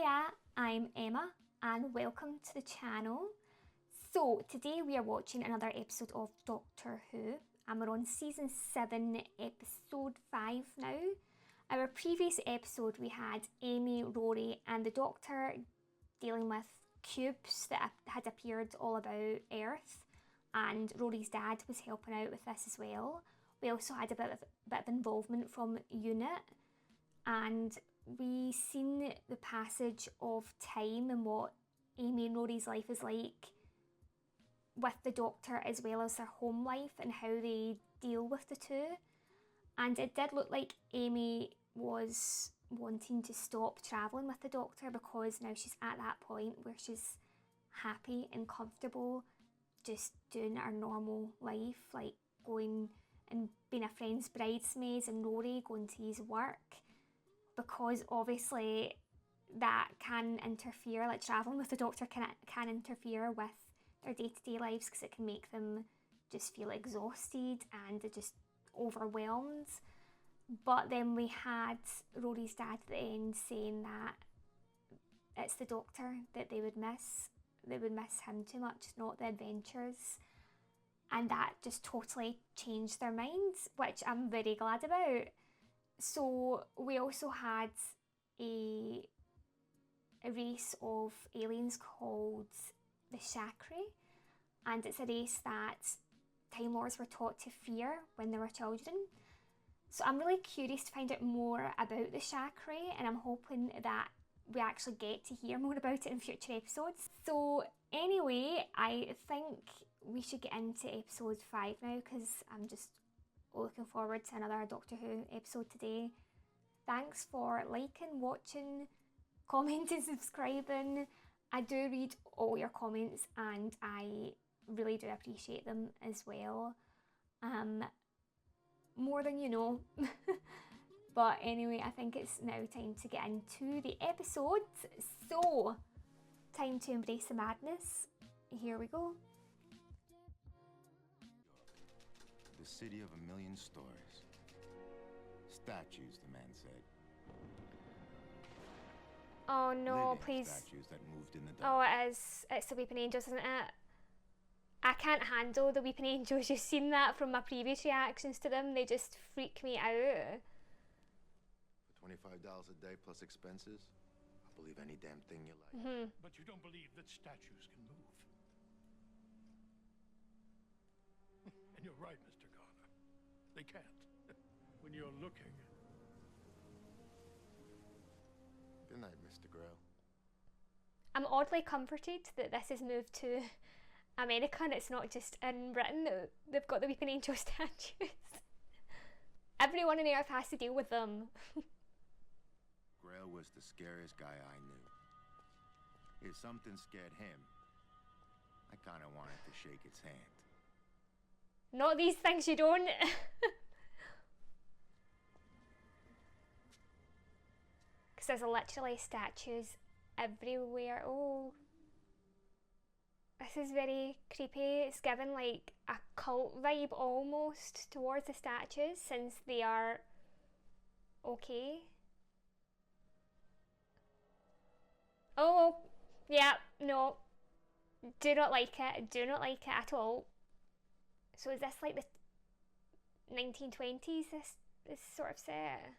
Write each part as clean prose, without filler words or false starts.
Hiya, I'm Emma and welcome to the channel. So today we are watching another episode of Doctor Who and we're on season 7 episode 5 now. Our previous episode we had Amy, Rory and the Doctor dealing with cubes that had appeared all about Earth, and Rory's dad was helping out with this as well. We also had a bit of involvement from Unit, and we seen the passage of time and what Amy and Rory's life is like with the Doctor, as well as their home life and how they deal with the two. And it did look like Amy was wanting to stop travelling with the Doctor because now she's at that point where she's happy and comfortable just doing her normal life, like going and being a friend's bridesmaid and Rory going to his work, because obviously that can interfere, like travelling with the Doctor can interfere with their day-to-day lives because it can make them just feel exhausted and just overwhelmed. But then we had Rory's dad at the end saying that it's the Doctor that they would miss. They would miss him too much, not the adventures. And that just totally changed their minds, which I'm very glad about. So we also had a race of aliens called the Chakri, and it's a race that Time Lords were taught to fear when they were children. So I'm really curious to find out more about the Chakri, and I'm hoping that we actually get to hear more about it in future episodes. So anyway, I think we should get into episode 5 now, because I'm just looking forward to another Doctor Who episode today. Thanks for liking, watching, commenting, subscribing. I do read all your comments and I really do appreciate them as well. More than you know. But anyway, I think it's now time to get into the episode. So, time to embrace the madness. Here we go. The city of a million stories. Statues, the man said. Oh no, Living please. Statues that moved in the Oh, dark. it is. It's the Weeping Angels, isn't it? I can't handle the Weeping Angels. You've seen that from my previous reactions to them. They just freak me out. For $25 a day plus expenses, I'll believe any damn thing you like. But you don't believe that statues can move. And you're right, Mr. Garner. They can't. When you're looking. Good night, Mr. Grail. I'm oddly comforted that this is moved to America and it's not just in Britain. They've got the Weeping Angel statues. Everyone on Earth has to deal with them. Grail was the scariest guy I knew. If something scared him, I kind of wanted to shake its hand. Not these things, you don't. Because there's literally statues everywhere. Oh. This is very creepy. It's given like a cult vibe almost towards the statues, since they are okay. Oh, yeah, no. Do not like it. Do not like it at all. So is this like the 1920s, this sort of set?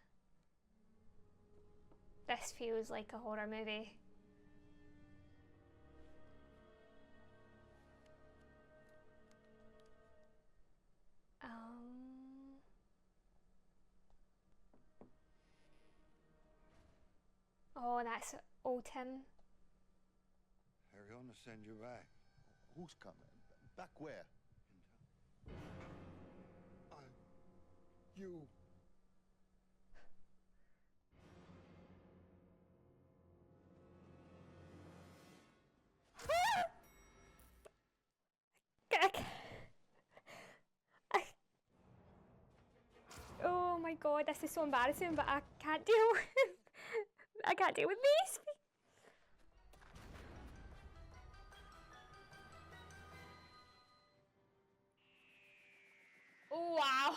This feels like a horror movie. Oh, that's old Tim. Harry, I'm gonna send you back. Who's coming? Back where? You. Oh my god, this is so embarrassing, but I can't deal with I can't deal with these. Oh wow.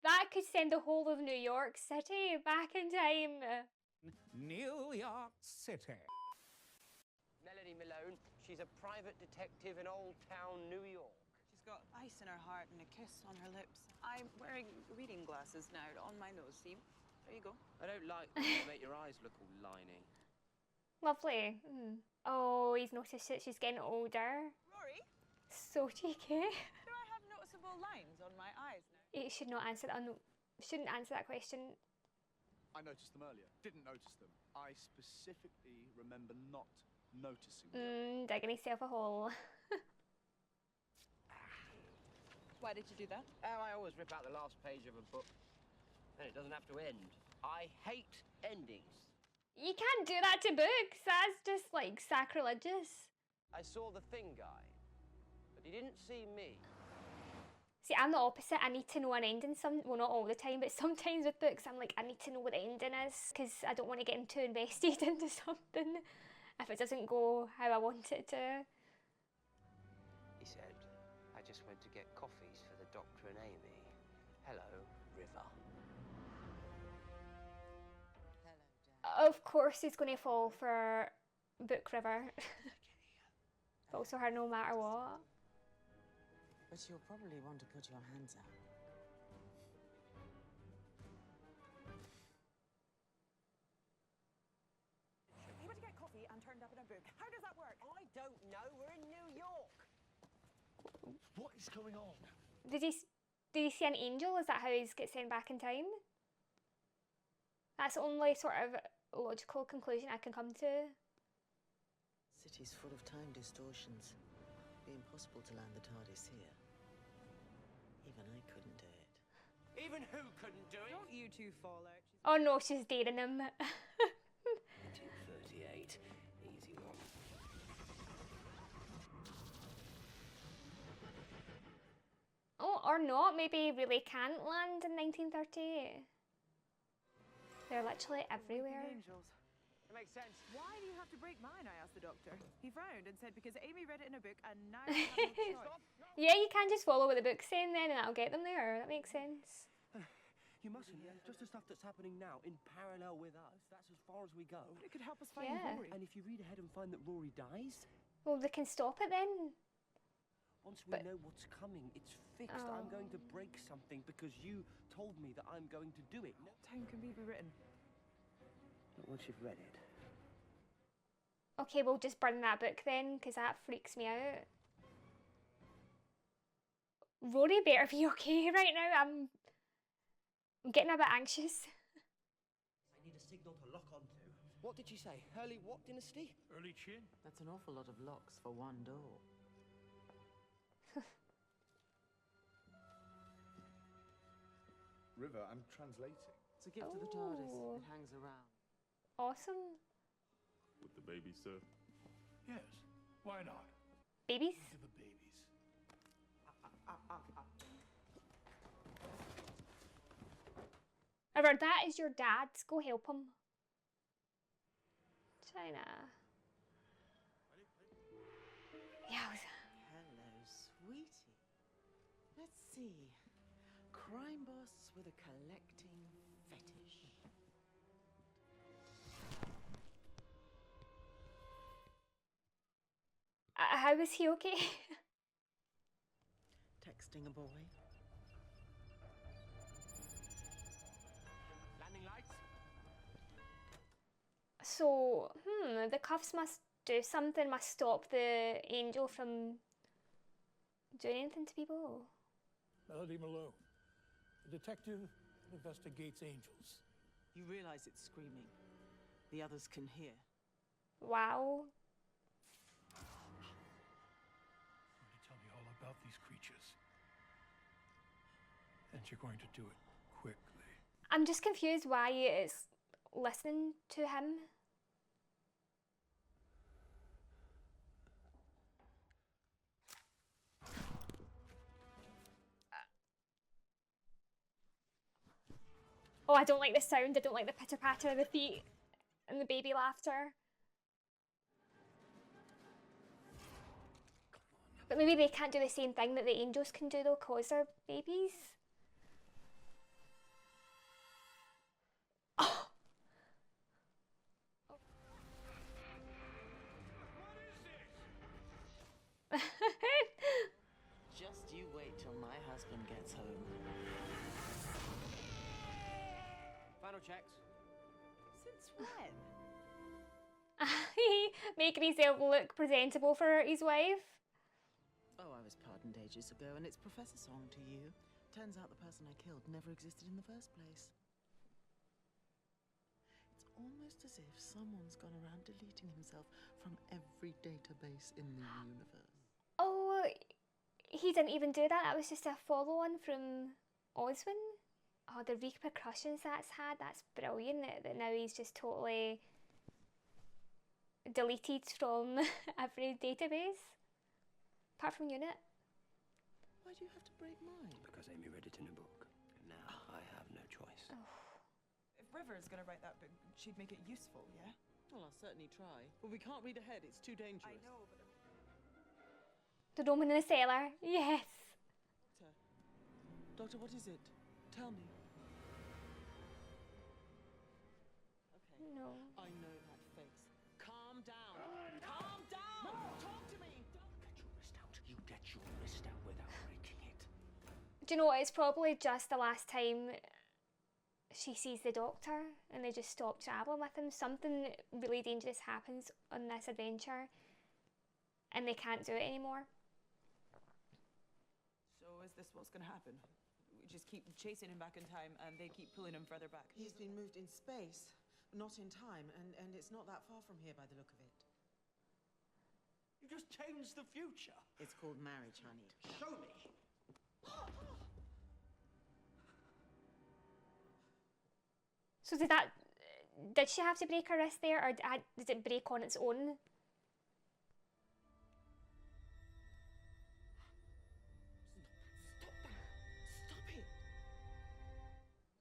That could send the whole of New York City back in time. New York City. Melanie Malone, she's a private detective in Old Town, New York. She's got ice in her heart and a kiss on her lips. I'm wearing reading glasses now on my nose, see? There you go. I don't like when they make your eyes look all liney. Lovely. Oh, he's noticed that she's getting older. Rory, So cheeky. do I have noticeable lines on my eyes now? He should not answer that. Shouldn't answer that question. I noticed them earlier. Didn't notice them. I specifically remember not noticing them. Digging himself a hole. Why did you do that? Oh, I always rip out the last page of a book. And it doesn't have to end. I hate endings. You can't do that to books. That's just like sacrilegious. I saw the Thing guy, but he didn't see me. See, I'm the opposite. I need to know an ending. Well, not all the time, but sometimes with books, I'm like, I need to know what the ending is because I don't want to get too invested into something if it doesn't go how I want it to. He said, I just went to get coffees for the Doctor and Amy. Hello, River. Of course, he's going to fall for Book River. Falls for her no matter what. But you'll probably want to put your hands out. He went to get coffee and turned up in a book. How does that work? I don't know. We're in New York. What is going on? Did he see an angel? Is that how he gets sent back in time? That's the only sort of logical conclusion I can come to. City's full of time distortions. Be impossible to land the TARDIS here. Even I couldn't do it. Even who couldn't do it? Don't you two fall out. Oh no, she's dating him. 1938. Easy one. Oh, or not. Maybe he really can't land in 1938. They're literally everywhere. Angels. It makes sense. Why do you have to break mine? I asked the doctor. He frowned and said because Amy read it in a book and now I have no choice. Yeah, you can just follow what the book's saying then and that'll get them there. That makes sense. You mustn't. Just the stuff that's happening now, in parallel with us. That's as far as we go. It could help us find Yeah. Rory. And if you read ahead and find that Rory dies, Well, they can stop it then. once we But- know what's coming, it's fixed. I'm going to break something because you told me that I'm going to do it. No, Time can be rewritten. not once you've read it. Okay, we'll just burn that book then, because that freaks me out. Rory better be okay right now. I'm getting a bit anxious. I need a signal to lock onto. What did you say? Early what dynasty? Early Chin? That's an awful lot of locks for one door. River, I'm translating. It's a gift to the TARDIS. Oh. It hangs around. Awesome. With the baby, sir. Yes. Why not? Babies. To the babies. River, that is your dad's. Go help him. China. Yeah. Hello, sweetie. Let's see. Crime boss with a collecting fetish. How is he okay? Texting a boy. Landing lights? So, the cuffs must do something, must stop the angel from doing anything to people. Melody Malone. A detective investigates angels. You realize it's screaming. The others can hear. Wow. Going to tell me all about these creatures. And you're going to do it quickly. I'm just confused why it's listening to him. Oh, I don't like the sound. I don't like the pitter patter of the feet and the baby laughter. But maybe they can't do the same thing that the angels can do though, cause they're babies. Since when? Making himself look presentable for his wife. Oh, I was pardoned ages ago, and it's Professor Song to you. Turns out the person I killed never existed in the first place. It's almost as if someone's gone around deleting himself from every database in the universe. Oh, he didn't even do that. That was just a follow-on from Oswin. Oh, the repercussions that's had, that's brilliant. That now he's just totally deleted from every database. Apart from Unit. Why do you have to break mine? Because Amy read it in a book. And now I have no choice. If River's gonna write that book, she'd make it useful, yeah? Well, I'll certainly try. But we can't read ahead, it's too dangerous. I know, but... The Roman in the cellar. Yes. Doctor, what is it? Tell me. Okay. No. I know that face. Calm down. Calm down! No, talk to me! Get your wrist out. You get your wrist out without breaking it. Do you know what? It's probably just the last time she sees the doctor and they just stop travelling with him. Something really dangerous happens on this adventure and they can't do it anymore. So is this what's gonna happen? We just keep chasing him back in time and they keep pulling him further back? He's been moved in space, not in time, and it's not that far from here by the look of it. You just changed the future. It's called marriage, honey. Show me. So did she have to break her wrist there, or did it break on its own? Stop it!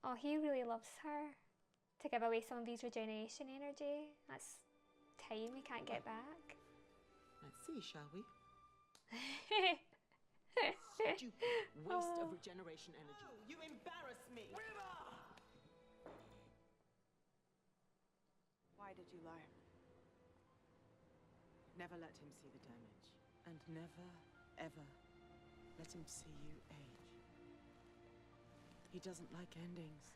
Oh, he really loves her. To give away some of his regeneration energy. That's time we can't get back. Let's see, shall we? Stupid Waste of regeneration energy. Oh, you embarrass me! Why did you lie? Never let him see the damage. And never, ever let him see you age. He doesn't like endings.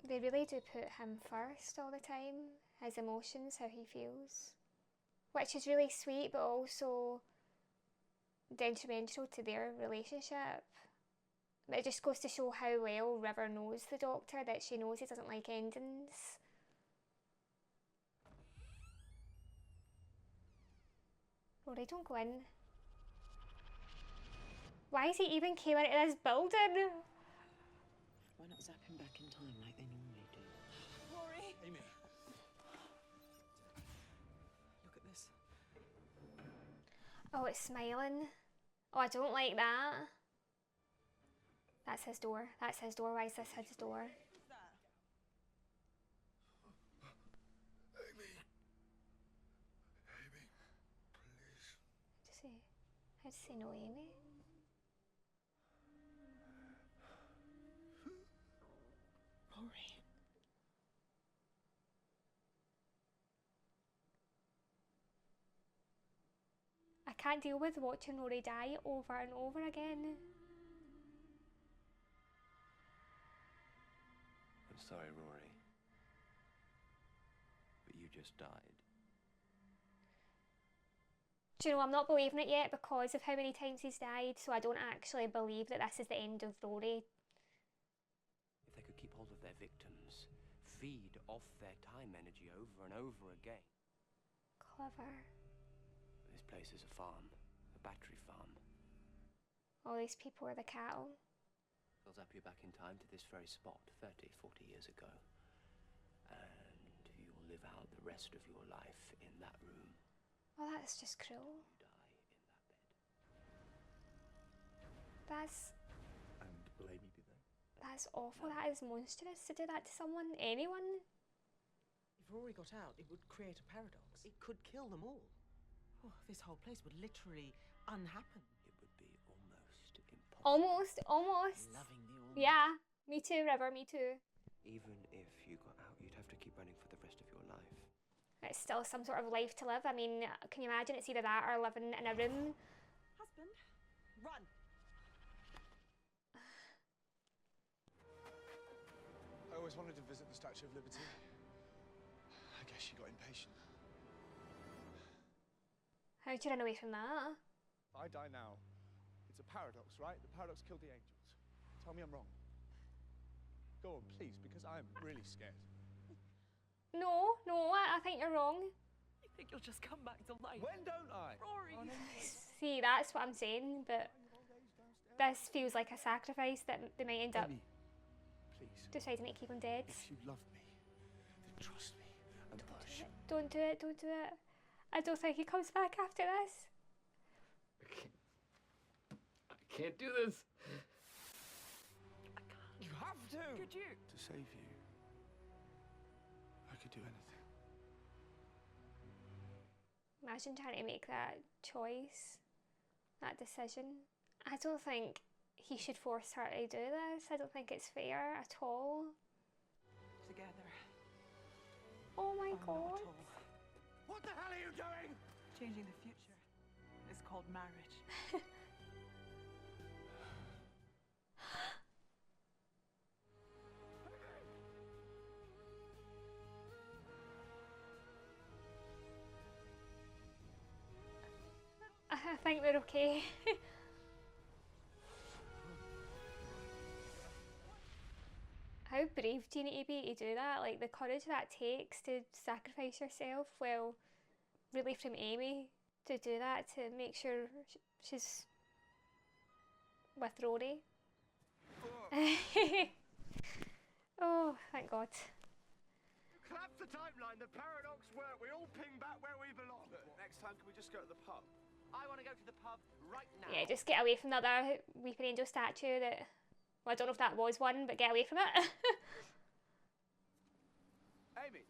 They really do put him first all the time. His emotions, how he feels. Which is really sweet, but also detrimental to their relationship. But it just goes to show how well River knows the Doctor, that she knows he doesn't like endings. Rory, don't go in. Why is he even came into this building? Why not zap him back in time like they normally do? Rory! Amy. Look at this. Oh, it's smiling. Oh, I don't like that. That's his door. That's his door. Why is this his door? Who's that? Amy. Amy, please. How'd you say no, Amy? Rory. I can't deal with watching Rory die over and over again. I'm sorry, Rory. But you just died. Do you know, I'm not believing it yet because of how many times he's died, so I don't actually believe that this is the end of Rory. If they could keep hold of their victims, feed off their time energy over and over again. Clever. This place is a farm, a battery farm. All these people are the cattle. They'll zap you back in time to this very spot 30, 40 years ago. And you will live out the rest of your life in that room. Oh, that's just cruel. You die in that bed. That's And will Amy be there? That's awful. That is monstrous to do that to someone, anyone. If Rory got out, it would create a paradox. It could kill them all. Oh, this whole place would literally unhappen. It would be almost impossible. Almost. Loving the almost. Yeah, me too, River, me too. Even if you got out, you'd have to keep running for the rest of your life. It's still some sort of life to live. I mean, can you imagine? It's either that or living in a room. Husband, run! just wanted to visit the Statue of Liberty. I guess she got impatient. How'd you run away from that? If I die now, it's a paradox, right? The paradox killed the angels. Tell me I'm wrong. Go on, please, because I'm really scared. No, I think you're wrong. You think you'll just come back to life? When don't I? Rory! See, that's what I'm saying, but this feels like a sacrifice that they might end up Amy, please. deciding to keep him dead. If you love me, then trust me and push. Don't do it. I don't think he comes back after this. I can't do this. You have to! Could you? To save you, I could do anything. Imagine trying to make that choice, that decision. I don't think he should force her to do this. I don't think it's fair at all. Together. Oh my Or not god. at all. What the hell are you doing? Changing the future is called marriage. I think they're okay. How brave do you need to be to do that? Like the courage that takes to sacrifice yourself, well, really from Amy to do that, to make sure she's with Rory. Oh, thank God. Collapse the timeline, the paradox worked. We all ping back where we belong. Look, next time, can we just go to the pub? I want to go to the pub right now. Yeah, just get away from the other Weeping Angel statue that, well, I don't know if that was one, but get away from it. Amy,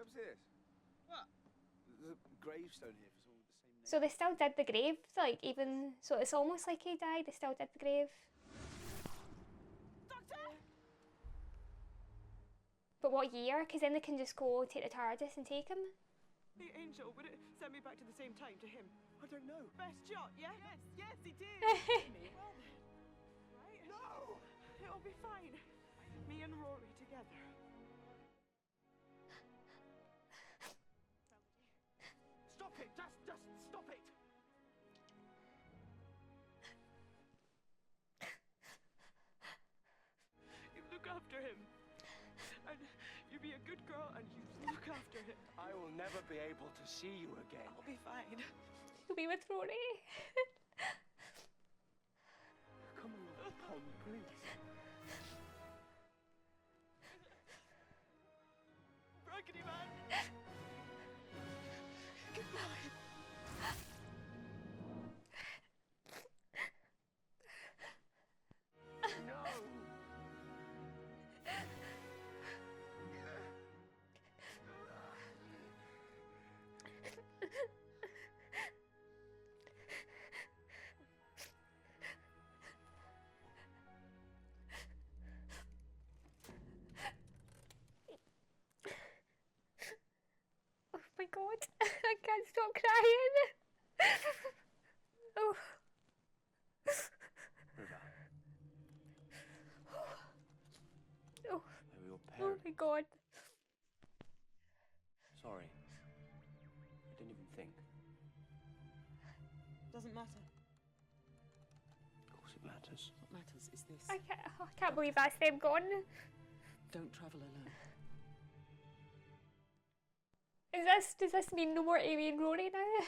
come see this. What? There's a gravestone here for someone with the same name. So they still did the grave, like even, so it's almost like he died, they still did the grave. Doctor! But what year? Because then they can just go take the TARDIS and take him. The angel, would it send me back to the same time to him? I don't know. Best shot, yeah? Yes, he did. Well then, right? No! It'll be fine. Me and Rory together. Stop it! Just stop it! You look after him. And you be a good girl and you look after him. I will never be able to see you again. I'll be fine. He'll be with Rory. Come on, Tom, please. Brackety man. Goodbye. No! Oh my God, I can't stop crying. Oh. River, Oh. they were your Oh parents. my God. Sorry. I didn't even think. Doesn't matter. Of course it matters. What matters is this. I can't believe that's them gone. Don't travel alone. Does this mean no more Amy and Rory now?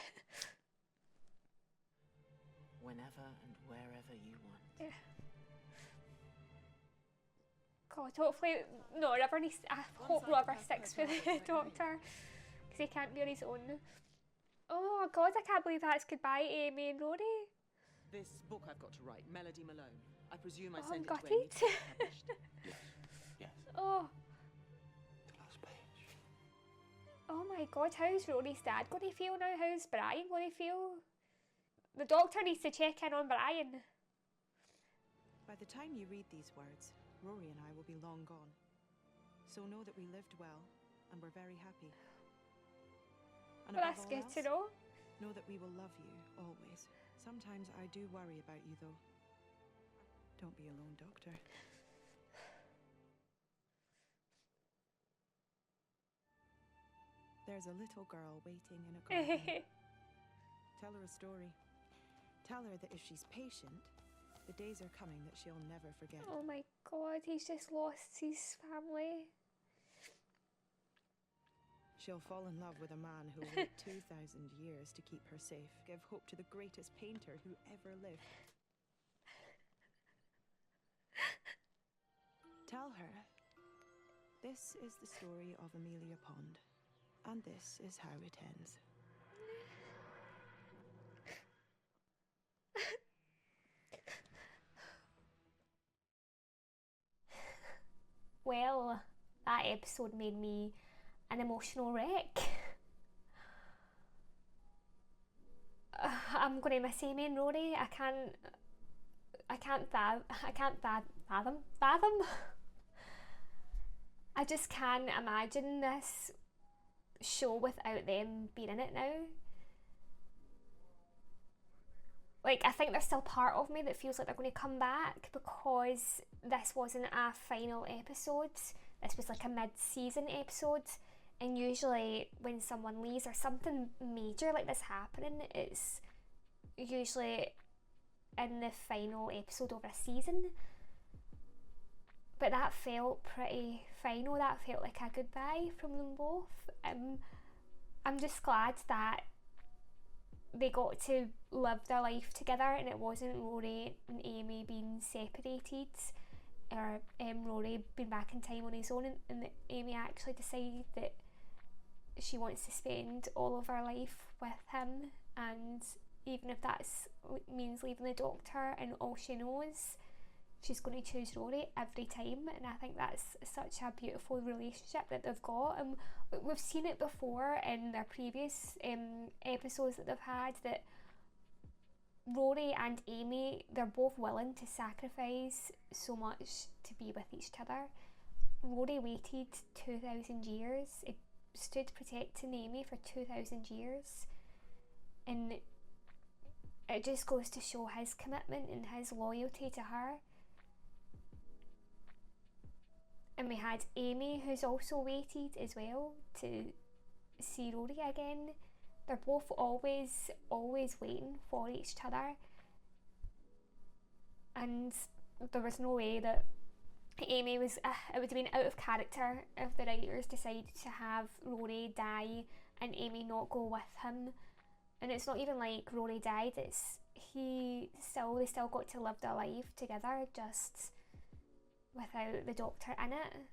Whenever and wherever you want. Yeah. God, hopefully, no, River needs, I hope River sticks with the Doctor, because he can't be on his own. Oh God, I can't believe that's goodbye to Amy and Rory. This book I've got to write, Melody Malone. I presume I Oh, sent it got to Amy it. to be published. Yes. Oh, The last page. oh my God, how's Rory's dad going to feel now? How's Brian going to feel? The Doctor needs to check in on Brian. By the time you read these words, Rory and I will be long gone. So know that we lived well and we're very happy. And Well, above that's all good else, to know. know that we will love you always. Sometimes I do worry about you though. Don't be alone, Doctor. there's a little girl waiting in a garden. Tell her a story. Tell her that if she's patient, the days are coming that she'll never forget. Oh my god, he's just lost his family. She'll fall in love with a man who'll wait 2,000 years to keep her safe. Give hope to the greatest painter who ever lived. Tell her, this is the story of Amelia Pond, and this is how it ends. Well, that episode made me an emotional wreck. I'm gonna miss Amy and Rory. I can't fathom. I just can't imagine this show without them being in it now. Like, I think there's still part of me that feels like they're going to come back, because this wasn't a final episode. This was like a mid-season episode, and usually when someone leaves or something major like this happening, it's usually in the final episode of a season. But that felt pretty final. That felt like a goodbye from them both. I'm just glad that they got to live their life together, and it wasn't Rory and Amy being separated, or Rory being back in time on his own, and that Amy actually decided that she wants to spend all of her life with him, and even if that means leaving the doctor and all she knows, she's going to choose Rory every time. And I think that's such a beautiful relationship that they've got, and we've seen it before in their previous episodes that they've had, that Rory and Amy, they're both willing to sacrifice so much to be with each other. Rory waited 2,000 years, it stood protecting Amy for 2,000 years, and it just goes to show his commitment and his loyalty to her. And we had Amy, who's also waited as well to see Rory again. They're both always waiting for each other. And there was no way that Amy was... it would have been out of character if the writers decided to have Rory die and Amy not go with him. And it's not even like Rory died, it's they still got to live their life together, just without the doctor in it.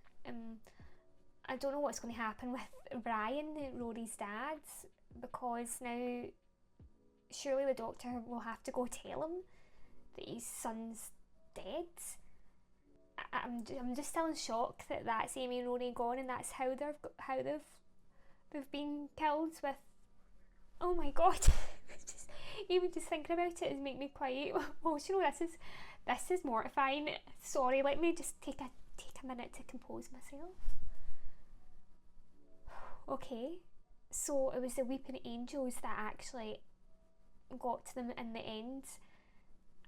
I don't know what's going to happen with Brian, Rory's dad, because now surely the doctor will have to go tell him that his son's dead. I'm just still in shock that that's Amy and Rory gone, and that's how they've been killed with. Oh my god. Even just thinking about it is making me quite emotional. This is mortifying. Sorry, let me just take a minute to compose myself. Okay, so it was the Weeping Angels that actually got to them in the end,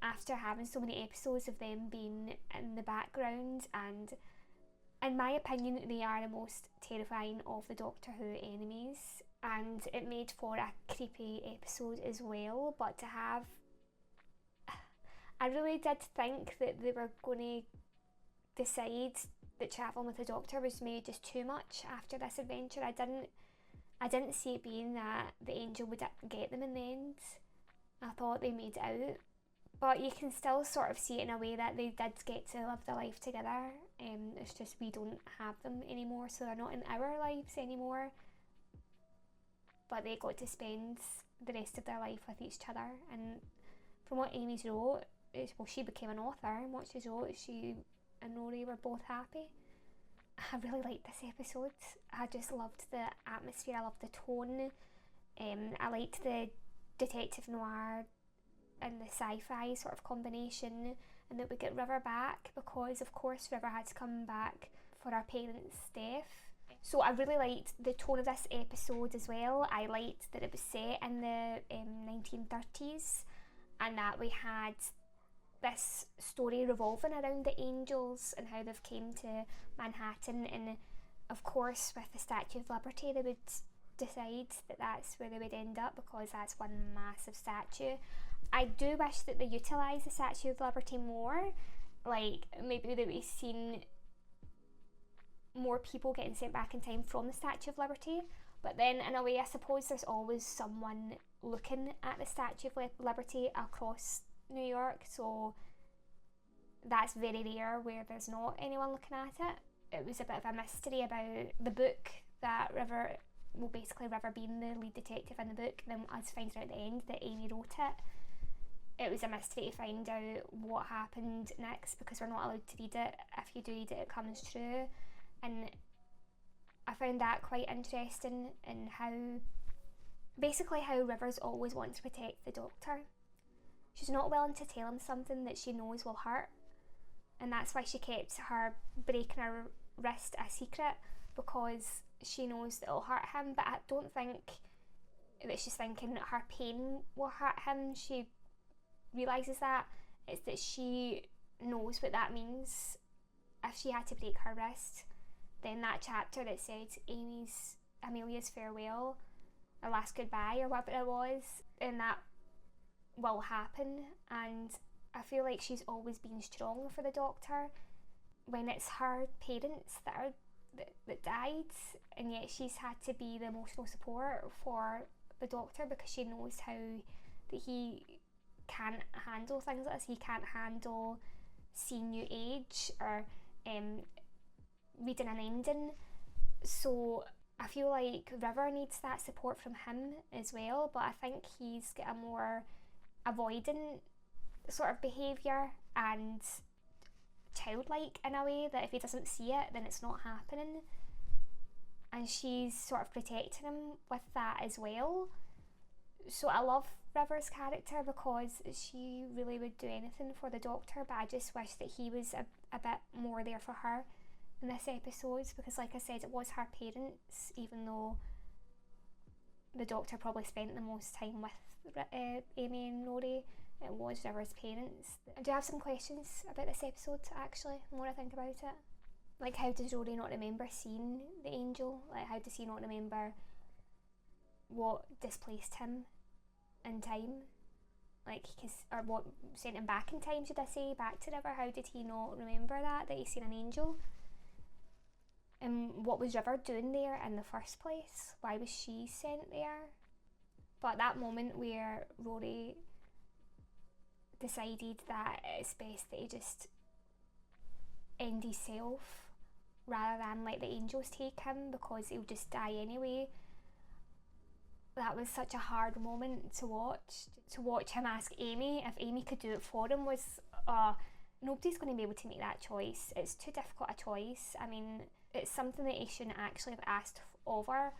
after having so many episodes of them being in the background, and in my opinion they are the most terrifying of the Doctor Who enemies, and it made for a creepy episode as well. But to have... I really did think that they were going to decide that travelling with the Doctor was maybe just too much after this adventure. I didn't see it being that the angel would get them in the end. I thought they made it out. But you can still sort of see it in a way that they did get to live their life together. It's just we don't have them anymore, so they're not in our lives anymore. But they got to spend the rest of their life with each other. And from what Amy's wrote, she became an author, and what she wrote, she and Rory were both happy. I really liked this episode. I just loved the atmosphere, I loved the tone. I liked the detective noir and the sci-fi sort of combination, and that we get River back, because of course River had to come back for our parents' death. So I really liked the tone of this episode as well. I liked that it was set in the 1930s, and that we had this story revolving around the angels and how they've came to Manhattan, and of course with the Statue of Liberty they would decide that that's where they would end up, because that's one massive statue. I do wish that they utilised the Statue of Liberty more. Like, maybe that we've seen more people getting sent back in time from the Statue of Liberty. But then, in a way, I suppose there's always someone looking at the Statue of Liberty across New York, so that's very rare where there's not anyone looking at it. It was a bit of a mystery about the book that River being the lead detective in the book, then us finding out at the end that Amy wrote it. It was a mystery to find out what happened next, because we're not allowed to read it. If you do read it, it comes true. And I found that quite interesting, in how Rivers always wants to protect the Doctor. She's not willing to tell him something that she knows will hurt, and that's why she kept her breaking her wrist a secret, because she knows that it'll hurt him. But I don't think that she's thinking that her pain will hurt him. She realises that it's that she knows what that means. If she had to break her wrist, then that chapter that said Amelia's farewell, or last goodbye, or whatever it was, and that will happen. And I feel like she's always been strong for the Doctor when it's her parents that died, and yet she's had to be the emotional support for the Doctor, because she knows how that he can't handle things like this. He can't handle seeing new age or reading an ending. So I feel like River needs that support from him as well, but I think he's got a more avoidant sort of behaviour and childlike in a way, that if he doesn't see it, then it's not happening. And she's sort of protecting him with that as well. So I love River's character, because she really would do anything for the Doctor, but I just wish that he was a bit more there for her in this episode, because like I said, it was her parents, even though the Doctor probably spent the most time with Amy and Rory. It was River's parents. I do have some questions about this episode, actually, the more I think about it. Like, how does Rory not remember seeing the angel? Like, how does he not remember what displaced him in time? Like, or what sent him back in time, should I say, back to River? How did he not remember that he's seen an angel? And what was River doing there in the first place? Why was she sent there? But that moment where Rory decided that it's best that he just end himself rather than let the angels take him, because he'll just die anyway. That was such a hard moment to watch. To watch him ask Amy if Amy could do it for him was, nobody's going to be able to make that choice. It's too difficult a choice. I mean, it's something that he shouldn't actually have asked of her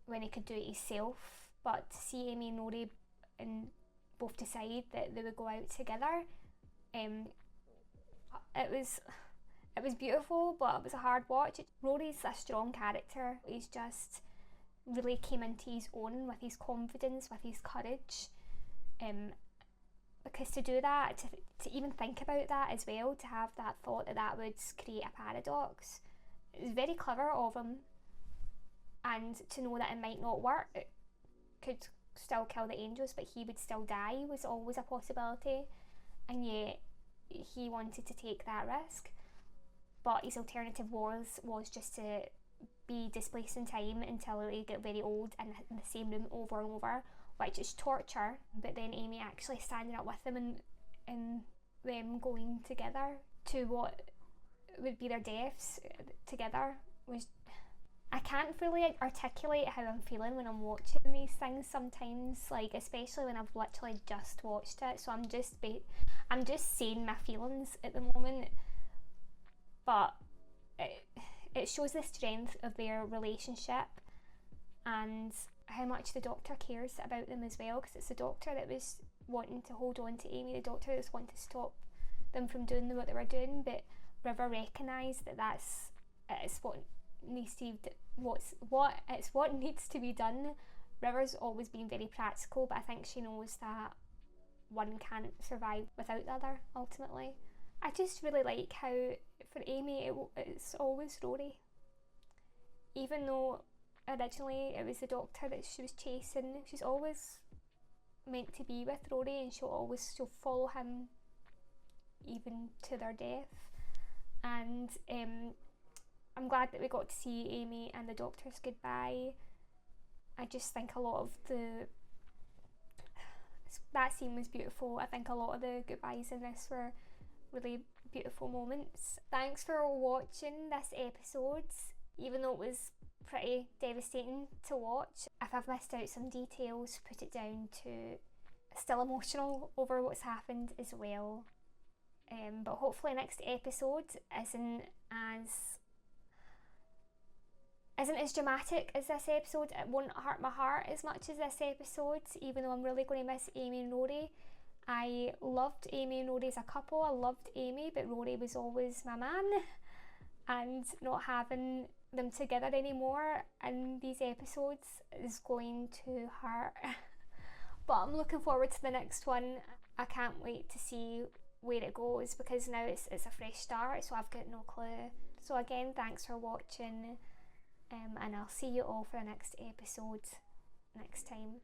when he could do it himself. But to see Amy and Rory and both decide that they would go out together, it was beautiful, but it was a hard watch. Rory's a strong character. He's just really came into his own with his confidence, with his courage, because to do that, to even think about that as well, to have that thought that would create a paradox, it was very clever of him. And to know that it might not work, it could still kill the angels, but he would still die, was always a possibility, and yet he wanted to take that risk. But his alternative was just to be displacing time until he got very old in the same room over and over, which is torture. But then Amy actually standing up with him and them going together to what would be their deaths together was... I can't really articulate how I'm feeling when I'm watching these things sometimes, like especially when I've literally just watched it. So I'm just saying my feelings at the moment, but it shows the strength of their relationship and how much the Doctor cares about them as well, because it's the Doctor that was wanting to hold on to Amy, the Doctor that was wanting to stop them from doing what they were doing, but River recognised that it's what needs to be done. River's always been very practical, but I think she knows that one can't survive without the other ultimately. I just really like how for Amy it's always Rory, even though originally it was the Doctor that she was chasing. She's always meant to be with Rory, and she'll follow him even to their death. And I'm glad that we got to see Amy and the Doctor's goodbye. I just think a lot of that scene was beautiful. I think a lot of the goodbyes in this were really beautiful moments. Thanks for watching this episode, even though it was pretty devastating to watch. If I've missed out some details, put it down to still emotional over what's happened as well. But hopefully next episode isn't as dramatic as this episode. It won't hurt my heart as much as this episode, even though I'm really going to miss Amy and Rory. I loved Amy and Rory as a couple. I loved Amy, but Rory was always my man, and not having them together anymore in these episodes is going to hurt. But I'm looking forward to the next one. I can't wait to see where it goes, because now it's a fresh start, so I've got no clue. So again, thanks for watching, and I'll see you all for the next episode next time.